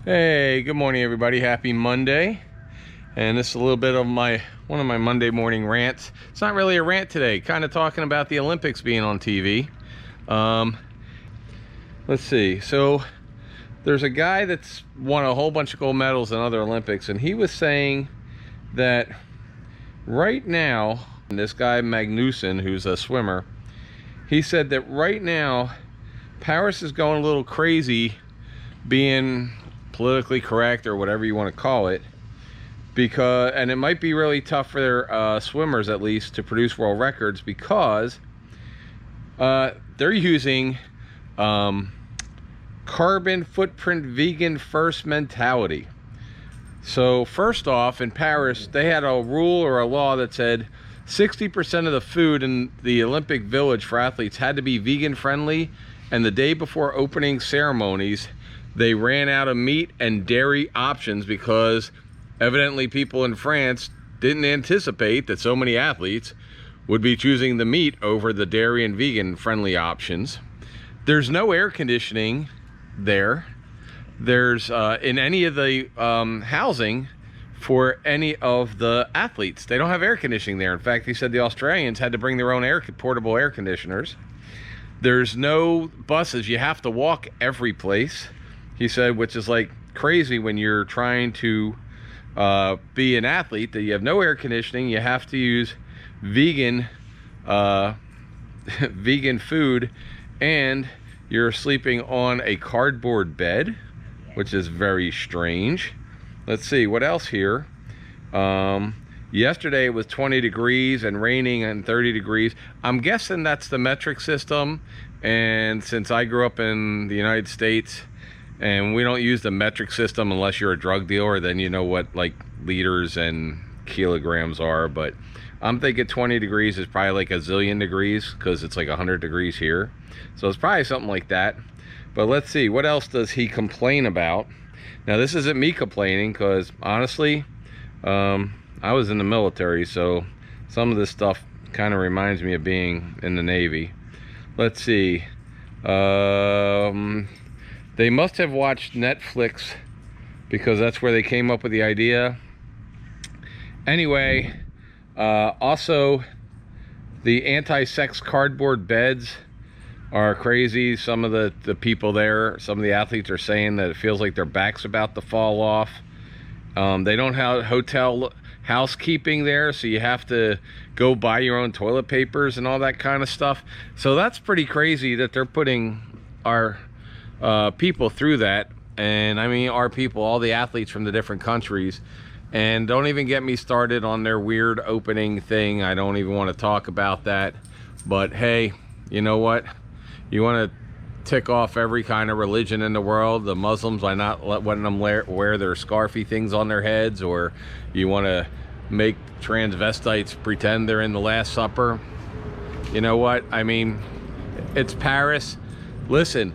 Hey, good morning everybody. Happy Monday. And this is a little bit of one of my Monday morning rants. It's not really a rant today, kind of talking about the Olympics being on TV. Let's see. So there's a guy that's won a whole bunch of gold medals in other Olympics, and he was saying that right now, this guy Magnussen, who's a swimmer, he said that right now Paris is going a little crazy being politically correct or whatever you want to call it, because, and it might be really tough for their swimmers at least to produce world records, because they're using carbon footprint vegan first mentality. So first off, in Paris they had a rule or a law that said 60% of the food in the Olympic Village for athletes had to be vegan friendly, and the day before opening ceremonies they ran out of meat and dairy options because evidently people in France didn't anticipate that so many athletes would be choosing the meat over the dairy and vegan friendly options. There's no air conditioning there. There's in any of the housing for any of the athletes. They don't have air conditioning there. In fact, he said the Australians had to bring their own portable air conditioners. There's no buses. You have to walk every place, he said, which is like crazy when you're trying to be an athlete, that you have no air conditioning, you have to use vegan vegan food, and you're sleeping on a cardboard bed, which is very strange. Let's see what else here. Yesterday it was 20 degrees and raining and 30 degrees. I'm guessing that's the metric system, and since I grew up in the United States and we don't use the metric system unless you're a drug dealer, then you know what like liters and kilograms are. But I'm thinking 20 degrees is probably like a zillion degrees, because it's like 100 degrees here, so it's probably something like that. But let's see, what else does he complain about? Now this isn't me complaining, because honestly I was in the military, so some of this stuff kind of reminds me of being in the Navy. Let's see, they must have watched Netflix, because that's where they came up with the idea. Anyway, also the anti-sex cardboard beds are crazy. Some of the people there, some of the athletes are saying that it feels like their back's about to fall off. They don't have hotel housekeeping there, so you have to go buy your own toilet papers and all that kind of stuff. So that's pretty crazy that they're putting our people through that. And I mean our people, all the athletes from the different countries. And don't even get me started on their weird opening thing. I don't even want to talk about that. But hey, you know what? You want to tick off every kind of religion in the world. The Muslims, why not letting them wear their scarfy things on their heads? Or you want to make transvestites pretend they're in the Last Supper? You know what? I mean, it's Paris. Listen,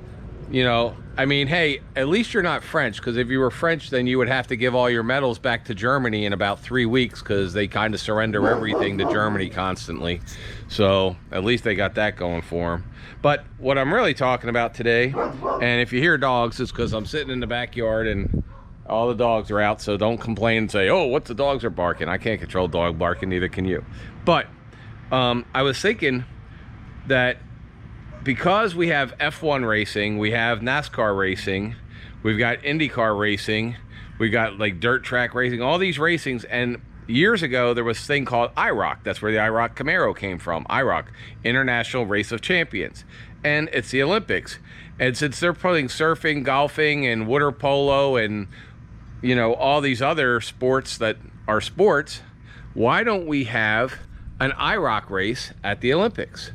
you know, I mean, hey, at least you're not French, because if you were French, then you would have to give all your medals back to Germany in about 3 weeks, because they kind of surrender everything to Germany constantly. So at least they got that going for them. But what I'm really talking about today, and if you hear dogs, it's because I'm sitting in the backyard and all the dogs are out, so don't complain and say, oh, what's the dogs are barking. I can't control dog barking, neither can you. But I was thinking that because we have F1 racing, we have NASCAR racing, we've got IndyCar racing, we've got like dirt track racing, all these racings. And years ago there was a thing called IROC. That's where the IROC Camaro came from. IROC, International Race of Champions. And it's the Olympics. And since they're putting surfing, golfing, and water polo, and you know, all these other sports that are sports, why don't we have an IROC race at the Olympics?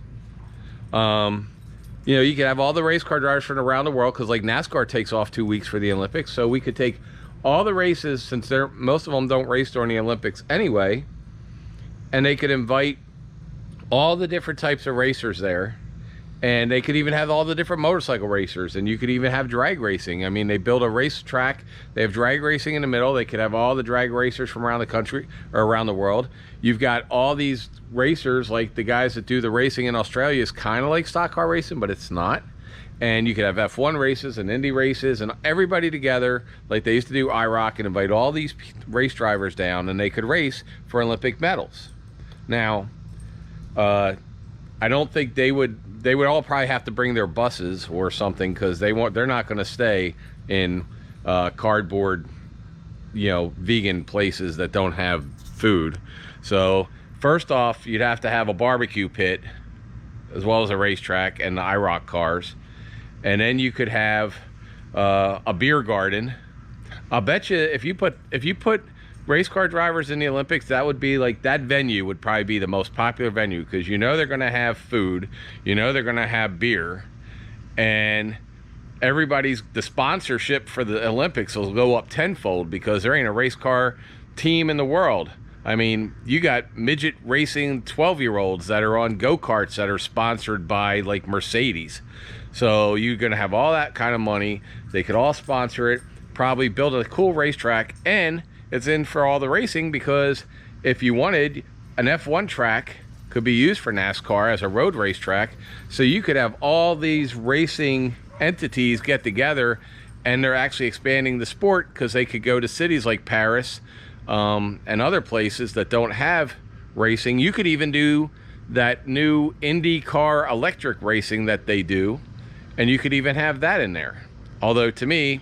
You know, you could have all the race car drivers from around the world, because like NASCAR takes off 2 weeks for the Olympics, so we could take all the races, since most of them don't race during the Olympics anyway, and they could invite all the different types of racers there, and they could even have all the different motorcycle racers, and you could even have drag racing. I mean, they build a racetrack, they have drag racing in the middle, they could have all the drag racers from around the country or around the world. You've got all these racers, like the guys that do the racing in Australia is kind of like stock car racing, but it's not. and you could have F1 races and Indy races and everybody together like they used to do IROC, and invite all these race drivers down, and they could race for Olympic medals. Now, I don't think they would all probably have to bring their buses or something, because they're not going to stay in cardboard, you know, vegan places that don't have food. So first off, you'd have to have a barbecue pit as well as a racetrack and the IROC cars, and then you could have a beer garden. I'll bet you if you put race car drivers in the Olympics, that would be like, that venue would probably be the most popular venue, because you know they're going to have food, you know they're going to have beer, and the sponsorship for the Olympics will go up tenfold, because there ain't a race car team in the world. I mean, you got midget racing 12-year-olds that are on go-karts that are sponsored by like Mercedes. So you're going to have all that kind of money. They could all sponsor it, probably build a cool racetrack, and it's in for all the racing, because if you wanted, an F1 track could be used for NASCAR as a road racetrack. So you could have all these racing entities get together, and they're actually expanding the sport, because they could go to cities like Paris and other places that don't have racing. You could even do that new IndyCar electric racing that they do, and you could even have that in there. Although to me,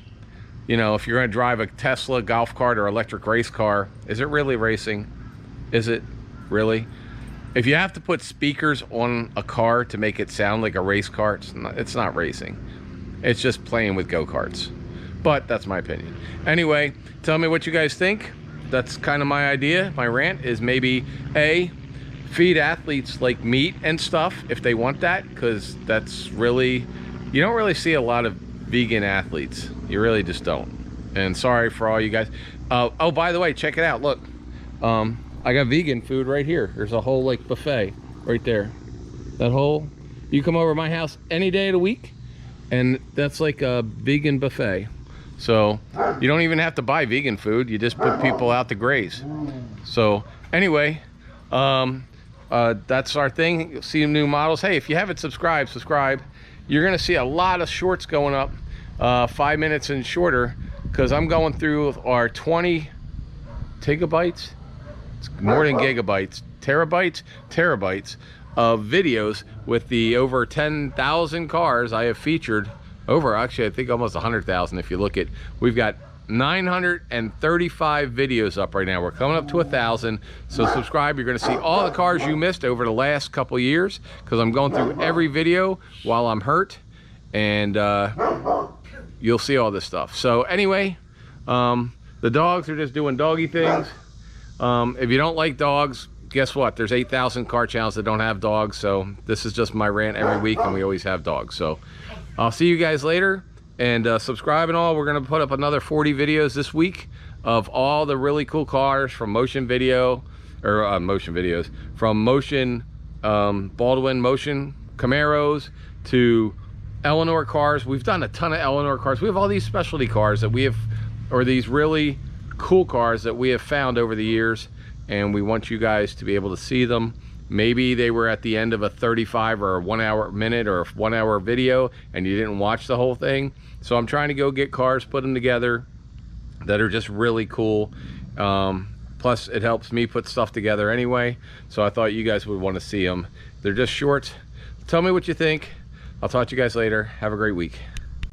you know, if you're going to drive a Tesla golf cart or electric race car, is it really racing? Is it really? If you have to put speakers on a car to make it sound like a race car, it's not racing. It's just playing with go-karts. But that's my opinion. Anyway, tell me what you guys think. That's kind of my idea. My rant is maybe feed athletes like meat and stuff if they want that, because that's really, you don't really see a lot of vegan athletes. You really just don't. And sorry for all you guys. Oh, by the way, check it out. Look, I got vegan food right here. There's a whole like buffet right there. That whole, you come over to my house any day of the week, and that's like a vegan buffet. So you don't even have to buy vegan food. You just put people out to graze. So anyway, that's our thing. You'll see new models. Hey, if you haven't subscribed, subscribe. You're gonna see a lot of shorts going up, 5 minutes and shorter, because I'm going through our 20 gigabytes. It's more than gigabytes, terabytes of videos with the over 10,000 cars I have featured. Over, actually, I think almost 100,000 if you look at, we've got 935 videos up right now. We're coming up to 1,000, so subscribe. You're going to see all the cars you missed over the last couple years, because I'm going through every video while I'm hurt, and you'll see all this stuff. So anyway, the dogs are just doing doggy things. If you don't like dogs, guess what? There's 8,000 car channels that don't have dogs, so this is just my rant every week, and we always have dogs. So I'll see you guys later, and subscribe and all. We're going to put up another 40 videos this week of all the really cool cars from Motion Video, or Motion Videos, from Motion, Baldwin Motion Camaros to Eleanor cars. We've done a ton of Eleanor cars. We have all these specialty cars that we have, or these really cool cars that we have found over the years, and we want you guys to be able to see them. Maybe they were at the end of a 35 or a 1 hour minute or a 1 hour video and you didn't watch the whole thing. So I'm trying to go get cars, put them together that are just really cool. Plus it helps me put stuff together anyway. So I thought you guys would want to see them. They're just shorts. Tell me what you think. I'll talk to you guys later. Have a great week.